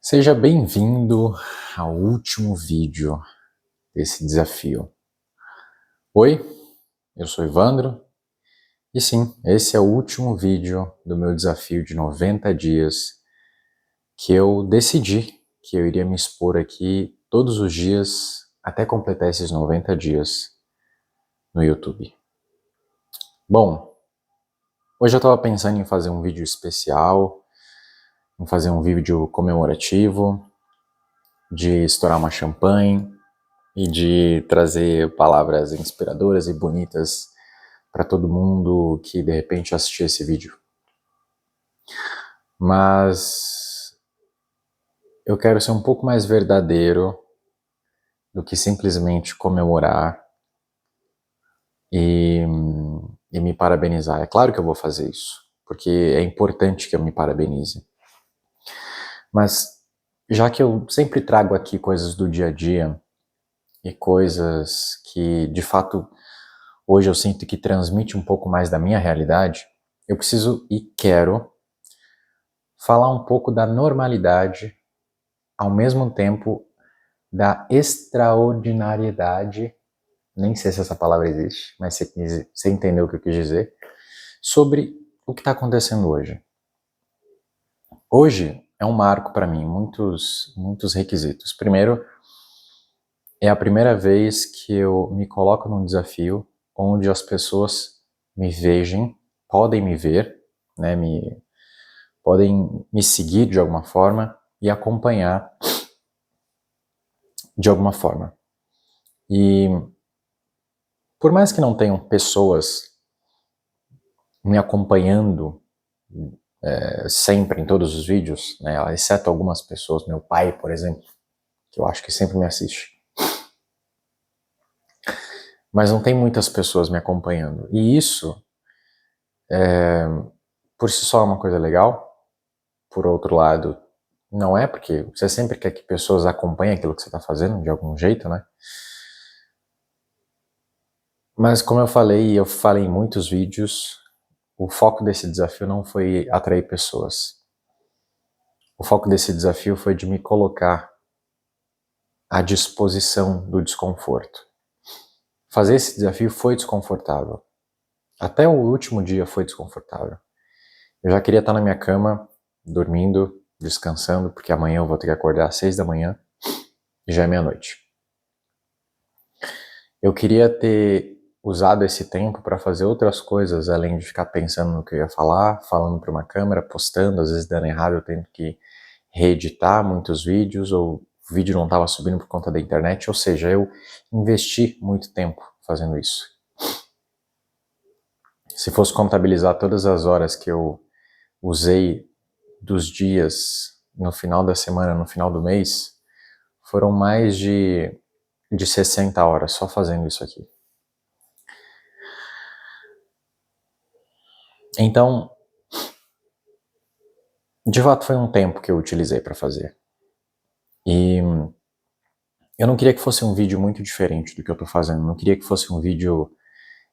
Seja bem-vindo ao último vídeo desse desafio. Oi, eu sou Evandro e sim, esse é o último vídeo do meu desafio de 90 dias que eu decidi que eu iria me expor aqui todos os dias até completar esses 90 dias no YouTube. Bom, hoje eu estava pensando em fazer um vídeo especial, em fazer um vídeo comemorativo, de estourar uma champanhe e de trazer palavras inspiradoras e bonitas para todo mundo que de repente assistir esse vídeo. Mas eu quero ser um pouco mais verdadeiro do que simplesmente comemorar e, e me parabenizar. É claro que eu vou fazer isso, porque é importante que eu me parabenize. Mas já que eu sempre trago aqui coisas do dia a dia e coisas que de fato hoje eu sinto que transmite um pouco mais da minha realidade, eu preciso e quero falar um pouco da normalidade, ao mesmo tempo da extraordinariedade, nem sei se essa palavra existe, mas você entendeu o que eu quis dizer, sobre o que está acontecendo hoje. Hoje é um marco para mim, muitos requisitos. Primeiro, é a primeira vez que eu me coloco num desafio onde as pessoas me vejam, podem me ver, né, podem me seguir de alguma forma e acompanhar de alguma forma. E por mais que não tenham pessoas me acompanhando sempre em todos os vídeos, né, exceto algumas pessoas, meu pai, por exemplo, que eu acho que sempre me assiste, mas não tem muitas pessoas me acompanhando. E isso, por si só, é uma coisa legal. Por outro lado, não é, porque você sempre quer que pessoas acompanhem aquilo que você está fazendo, de algum jeito, né? Mas como eu falei em muitos vídeos, o foco desse desafio não foi atrair pessoas. O foco desse desafio foi de me colocar à disposição do desconforto. Fazer esse desafio foi desconfortável. Até o último dia foi desconfortável. Eu já queria estar na minha cama, dormindo, descansando, porque amanhã eu vou ter que acordar às 6 da manhã e já é meia-noite. Eu queria ter usado esse tempo para fazer outras coisas, além de ficar pensando no que eu ia falar, falando para uma câmera, postando, às vezes dando errado, eu tendo que reeditar muitos vídeos, ou o vídeo não estava subindo por conta da internet, ou seja, eu investi muito tempo fazendo isso. Se fosse contabilizar todas as horas que eu usei dos dias no final da semana, no final do mês, foram mais de 60 horas só fazendo isso aqui. Então, de fato foi um tempo que eu utilizei para fazer. E eu não queria que fosse um vídeo muito diferente do que eu tô fazendo, não queria que fosse um vídeo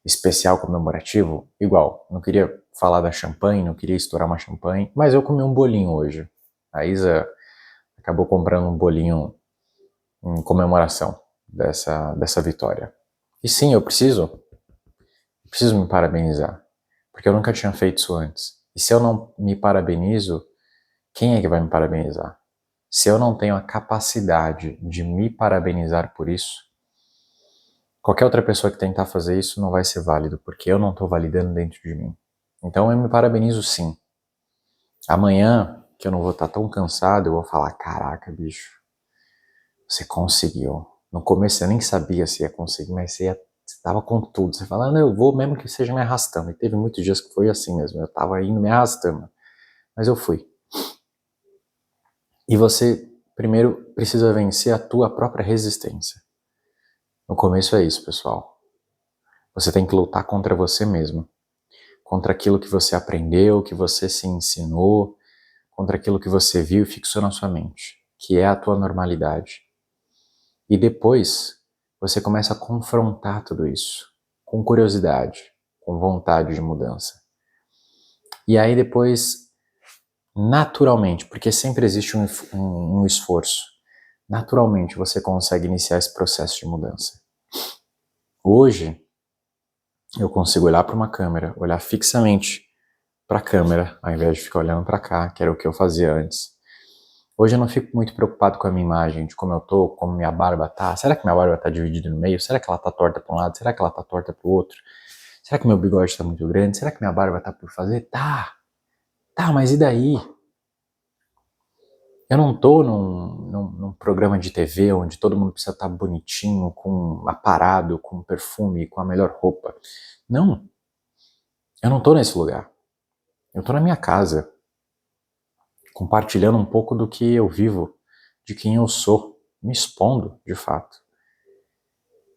especial comemorativo, igual, não queria falar da champanhe, não queria estourar uma champanhe, mas eu comi um bolinho hoje. A Isa acabou comprando um bolinho em comemoração dessa vitória. E sim, eu preciso me parabenizar, porque eu nunca tinha feito isso antes. E se eu não me parabenizo, quem é que vai me parabenizar? Se eu não tenho a capacidade de me parabenizar por isso, qualquer outra pessoa que tentar fazer isso não vai ser válido, porque eu não estou validando dentro de mim. Então eu me parabenizo sim. Amanhã, que eu não vou estar tão cansado, eu vou falar, caraca, bicho, você conseguiu. No começo você nem sabia se ia conseguir, mas você tava com tudo. Você fala, não, eu vou mesmo que seja me arrastando. E teve muitos dias que foi assim mesmo, eu tava indo me arrastando. Mas eu fui. E você, primeiro, precisa vencer a tua própria resistência. No começo é isso, pessoal. Você tem que lutar contra você mesmo. Contra aquilo que você aprendeu, que você se ensinou, contra aquilo que você viu e fixou na sua mente, que é a tua normalidade. E depois, você começa a confrontar tudo isso, com curiosidade, com vontade de mudança. E aí depois, naturalmente, porque sempre existe um esforço, naturalmente você consegue iniciar esse processo de mudança. Hoje, eu consigo olhar para uma câmera, olhar fixamente para a câmera, ao invés de ficar olhando para cá, que era o que eu fazia antes. Hoje eu não fico muito preocupado com a minha imagem, de como eu tô, como minha barba tá. Será que minha barba tá dividida no meio? Será que ela tá torta para um lado? Será que ela tá torta para o outro? Será que meu bigode tá muito grande? Será que minha barba tá por fazer? Tá, mas e daí? Eu não tô num programa de TV onde todo mundo precisa estar bonitinho, com aparado, com perfume, com a melhor roupa. Não, eu não tô nesse lugar. Eu tô na minha casa, compartilhando um pouco do que eu vivo, de quem eu sou, me expondo, de fato.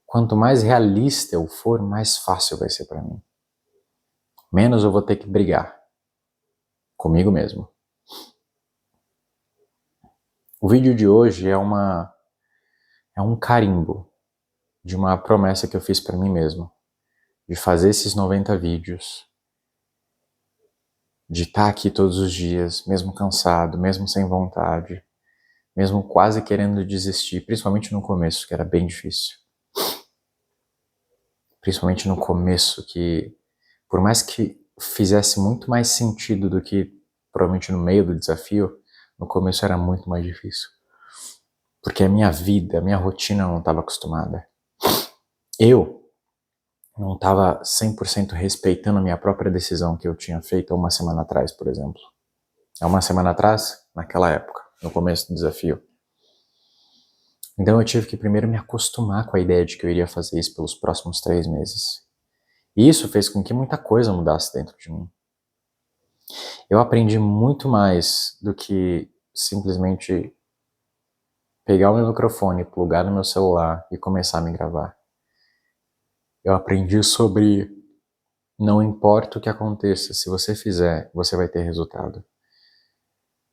Quanto mais realista eu for, mais fácil vai ser para mim. Menos eu vou ter que brigar comigo mesmo. O vídeo de hoje é um carimbo de uma promessa que eu fiz para mim mesmo, de fazer esses 90 vídeos, de estar aqui todos os dias, mesmo cansado, mesmo sem vontade, mesmo quase querendo desistir, principalmente no começo, que era bem difícil. Principalmente no começo, que por mais que fizesse muito mais sentido do que provavelmente no meio do desafio, no começo era muito mais difícil. Porque a minha vida, a minha rotina não estava acostumada. Eu não estava 100% respeitando a minha própria decisão que eu tinha feito há uma semana atrás, por exemplo. Há uma semana atrás, naquela época, no começo do desafio. Então eu tive que primeiro me acostumar com a ideia de que eu iria fazer isso pelos próximos 3 meses. E isso fez com que muita coisa mudasse dentro de mim. Eu aprendi muito mais do que simplesmente pegar o meu microfone, plugar no meu celular e começar a me gravar. Eu aprendi sobre não importa o que aconteça, se você fizer, você vai ter resultado.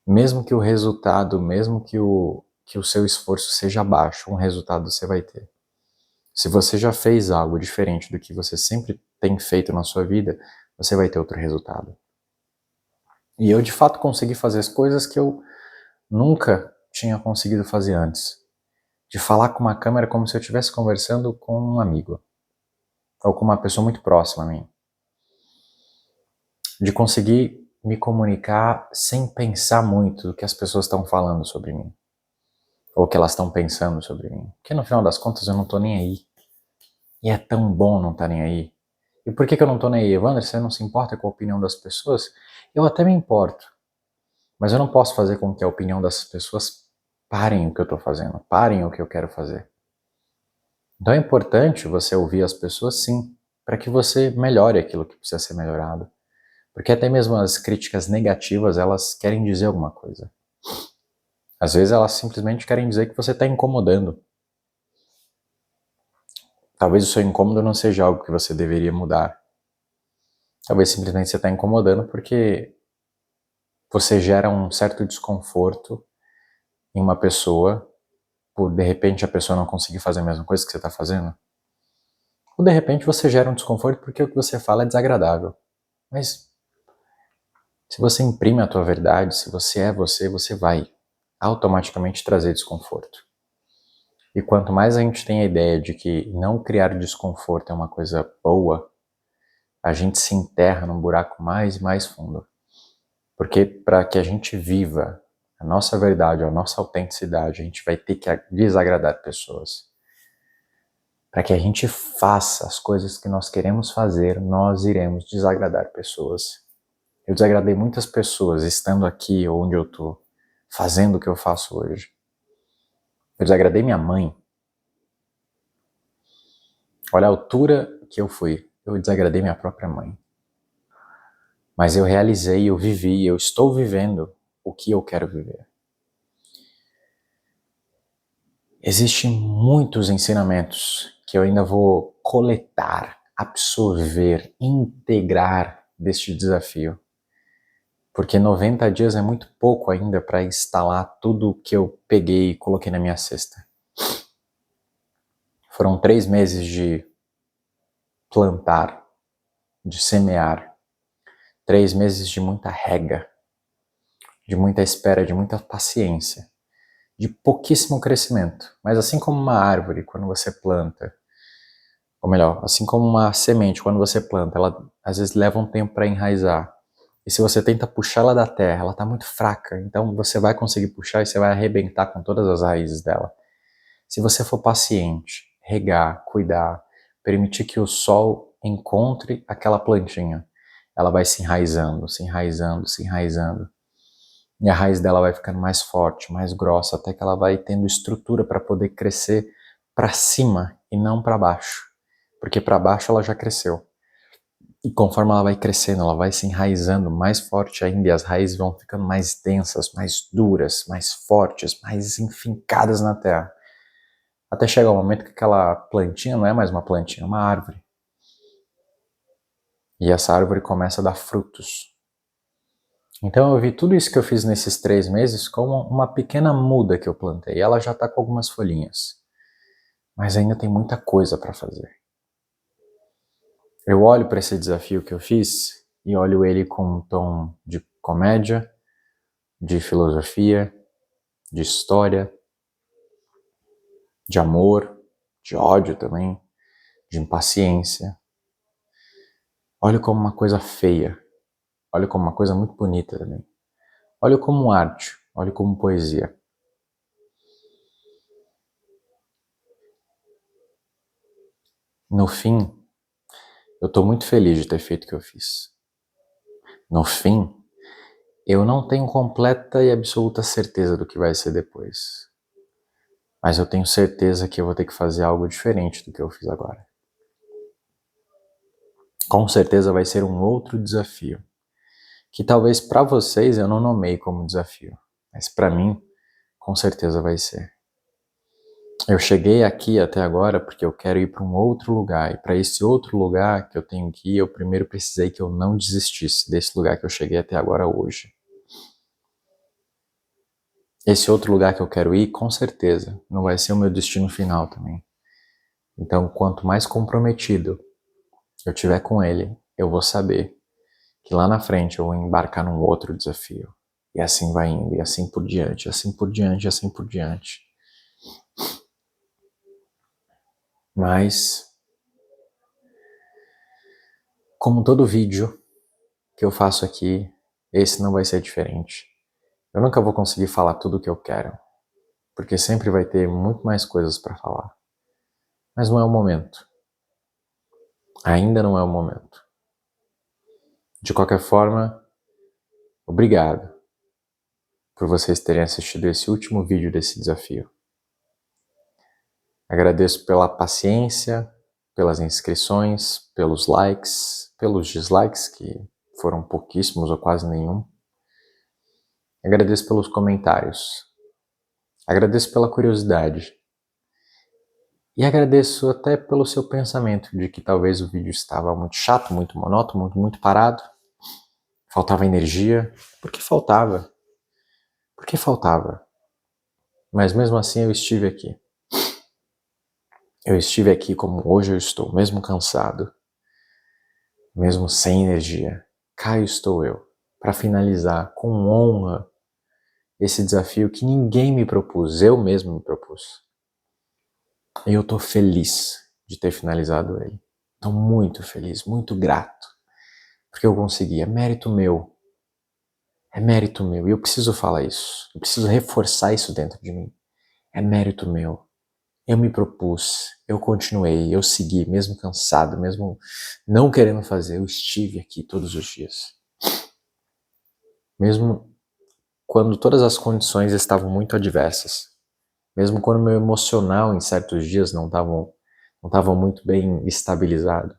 Mesmo que o resultado, mesmo que o seu esforço seja baixo, um resultado você vai ter. Se você já fez algo diferente do que você sempre tem feito na sua vida, você vai ter outro resultado. E eu de fato consegui fazer as coisas que eu nunca tinha conseguido fazer antes. De falar com uma câmera como se eu estivesse conversando com um amigo. Ou com uma pessoa muito próxima a mim. De conseguir me comunicar sem pensar muito do que as pessoas estão falando sobre mim. Ou o que elas estão pensando sobre mim. Porque no final das contas eu não tô nem aí. E é tão bom não estar nem aí. E por que eu não tô nem aí, Evandro? Você não se importa com a opinião das pessoas? Eu até me importo. Mas eu não posso fazer com que a opinião dessas pessoas parem o que eu tô fazendo. Parem o que eu quero fazer. Então é importante você ouvir as pessoas, sim, para que você melhore aquilo que precisa ser melhorado. Porque até mesmo as críticas negativas, elas querem dizer alguma coisa. Às vezes elas simplesmente querem dizer que você está incomodando. Talvez o seu incômodo não seja algo que você deveria mudar. Talvez simplesmente você está incomodando porque você gera um certo desconforto em uma pessoa por de repente a pessoa não conseguir fazer a mesma coisa que você está fazendo. Ou de repente você gera um desconforto porque o que você fala é desagradável. Mas se você imprime a tua verdade, se você é você, você vai automaticamente trazer desconforto. E quanto mais a gente tem a ideia de que não criar desconforto é uma coisa boa, a gente se enterra num buraco mais e mais fundo. Porque para que a gente viva a nossa verdade, a nossa autenticidade, a gente vai ter que desagradar pessoas. Para que a gente faça as coisas que nós queremos fazer, nós iremos desagradar pessoas. Eu desagradei muitas pessoas estando aqui onde eu tô, fazendo o que eu faço hoje. Eu desagradei minha mãe. Olha a altura que eu fui. Eu desagradei minha própria mãe. Mas eu realizei, eu vivi, eu estou vivendo o que eu quero viver. Existem muitos ensinamentos que eu ainda vou coletar, absorver, integrar deste desafio. Porque 90 dias é muito pouco ainda para instalar tudo o que eu peguei e coloquei na minha cesta. Foram 3 meses de plantar, de semear, 3 meses de muita rega, de muita espera, de muita paciência, de pouquíssimo crescimento. Mas assim como uma árvore, quando você planta, ou melhor, assim como uma semente, quando você planta, ela às vezes leva um tempo para enraizar. E se você tenta puxá-la da terra, ela está muito fraca, então você vai conseguir puxar e você vai arrebentar com todas as raízes dela. Se você for paciente, regar, cuidar, permitir que o sol encontre aquela plantinha, ela vai se enraizando, se enraizando, se enraizando. E a raiz dela vai ficando mais forte, mais grossa, até que ela vai tendo estrutura para poder crescer para cima e não para baixo. Porque para baixo ela já cresceu. E conforme ela vai crescendo, ela vai se enraizando mais forte ainda, e as raízes vão ficando mais densas, mais duras, mais fortes, mais enfincadas na terra. Até chegar o momento que aquela plantinha não é mais uma plantinha, é uma árvore. E essa árvore começa a dar frutos. Então eu vi tudo isso que eu fiz nesses 3 meses como uma pequena muda que eu plantei. Ela já está com algumas folhinhas. Mas ainda tem muita coisa para fazer. Eu olho para esse desafio que eu fiz e olho ele com um tom de comédia, de filosofia, de história, de amor, de ódio também, de impaciência. Olho como uma coisa feia, olho como uma coisa muito bonita também. Olho como arte, olho como poesia. No fim, eu estou muito feliz de ter feito o que eu fiz. No fim, eu não tenho completa e absoluta certeza do que vai ser depois. Mas eu tenho certeza que eu vou ter que fazer algo diferente do que eu fiz agora. Com certeza vai ser um outro desafio, que talvez para vocês eu não nomeie como desafio, mas para mim, com certeza vai ser. Eu cheguei aqui até agora porque eu quero ir para um outro lugar, e para esse outro lugar que eu tenho que ir, eu primeiro precisei que eu não desistisse desse lugar que eu cheguei até agora hoje. Esse outro lugar que eu quero ir, com certeza, não vai ser o meu destino final também. Então, quanto mais comprometido eu tiver com ele, eu vou saber que lá na frente eu vou embarcar num outro desafio. E assim vai indo, e assim por diante, assim por diante, assim por diante. Mas, como todo vídeo que eu faço aqui, esse não vai ser diferente. Eu nunca vou conseguir falar tudo o que eu quero, porque sempre vai ter muito mais coisas para falar. Mas não é o momento. Ainda não é o momento. De qualquer forma, obrigado por vocês terem assistido esse último vídeo desse desafio. Agradeço pela paciência, pelas inscrições, pelos likes, pelos dislikes, que foram pouquíssimos ou quase nenhum. Agradeço pelos comentários. Agradeço pela curiosidade. E agradeço até pelo seu pensamento de que talvez o vídeo estava muito chato, muito monótono, muito parado. Faltava energia. Por que faltava? Por que faltava? Mas mesmo assim eu estive aqui. Eu estive aqui como hoje eu estou, mesmo cansado, mesmo sem energia. Cá estou eu, para finalizar com honra esse desafio que ninguém me propôs, eu mesmo me propus. E eu estou feliz de ter finalizado ele. Estou muito feliz, muito grato, porque eu consegui. É mérito meu. É mérito meu. E eu preciso falar isso. Eu preciso reforçar isso dentro de mim. É mérito meu. Eu me propus, eu continuei, eu segui, mesmo cansado, mesmo não querendo fazer, eu estive aqui todos os dias. Mesmo quando todas as condições estavam muito adversas. Mesmo quando meu emocional em certos dias não estavam muito bem estabilizado.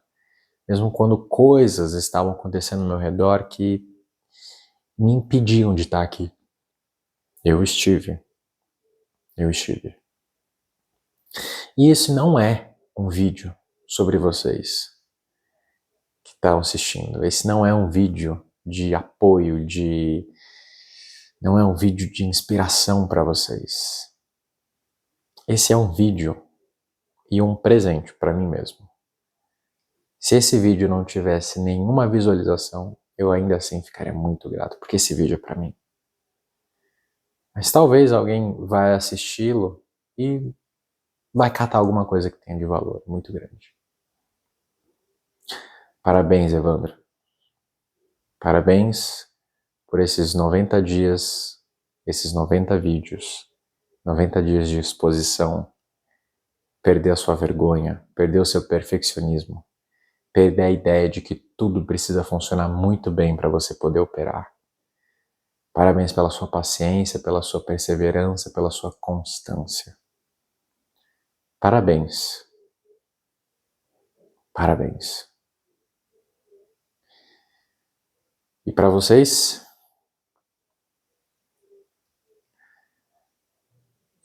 Mesmo quando coisas estavam acontecendo ao meu redor que me impediam de estar aqui. Eu estive. Eu estive. E esse não é um vídeo sobre vocês que estão assistindo. Esse não é um vídeo de apoio, não é um vídeo de inspiração para vocês. Esse é um vídeo e um presente para mim mesmo. Se esse vídeo não tivesse nenhuma visualização, eu ainda assim ficaria muito grato, porque esse vídeo é para mim. Mas talvez alguém vai assisti-lo e vai catar alguma coisa que tenha de valor muito grande. Parabéns, Evandro. Parabéns por esses 90 dias, esses 90 vídeos, 90 dias de exposição, perder a sua vergonha, perder o seu perfeccionismo, perder a ideia de que tudo precisa funcionar muito bem para você poder operar. Parabéns pela sua paciência, pela sua perseverança, pela sua constância. Parabéns. Parabéns. E para vocês,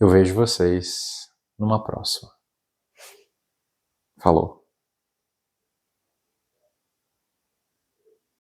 eu vejo vocês numa próxima. Falou.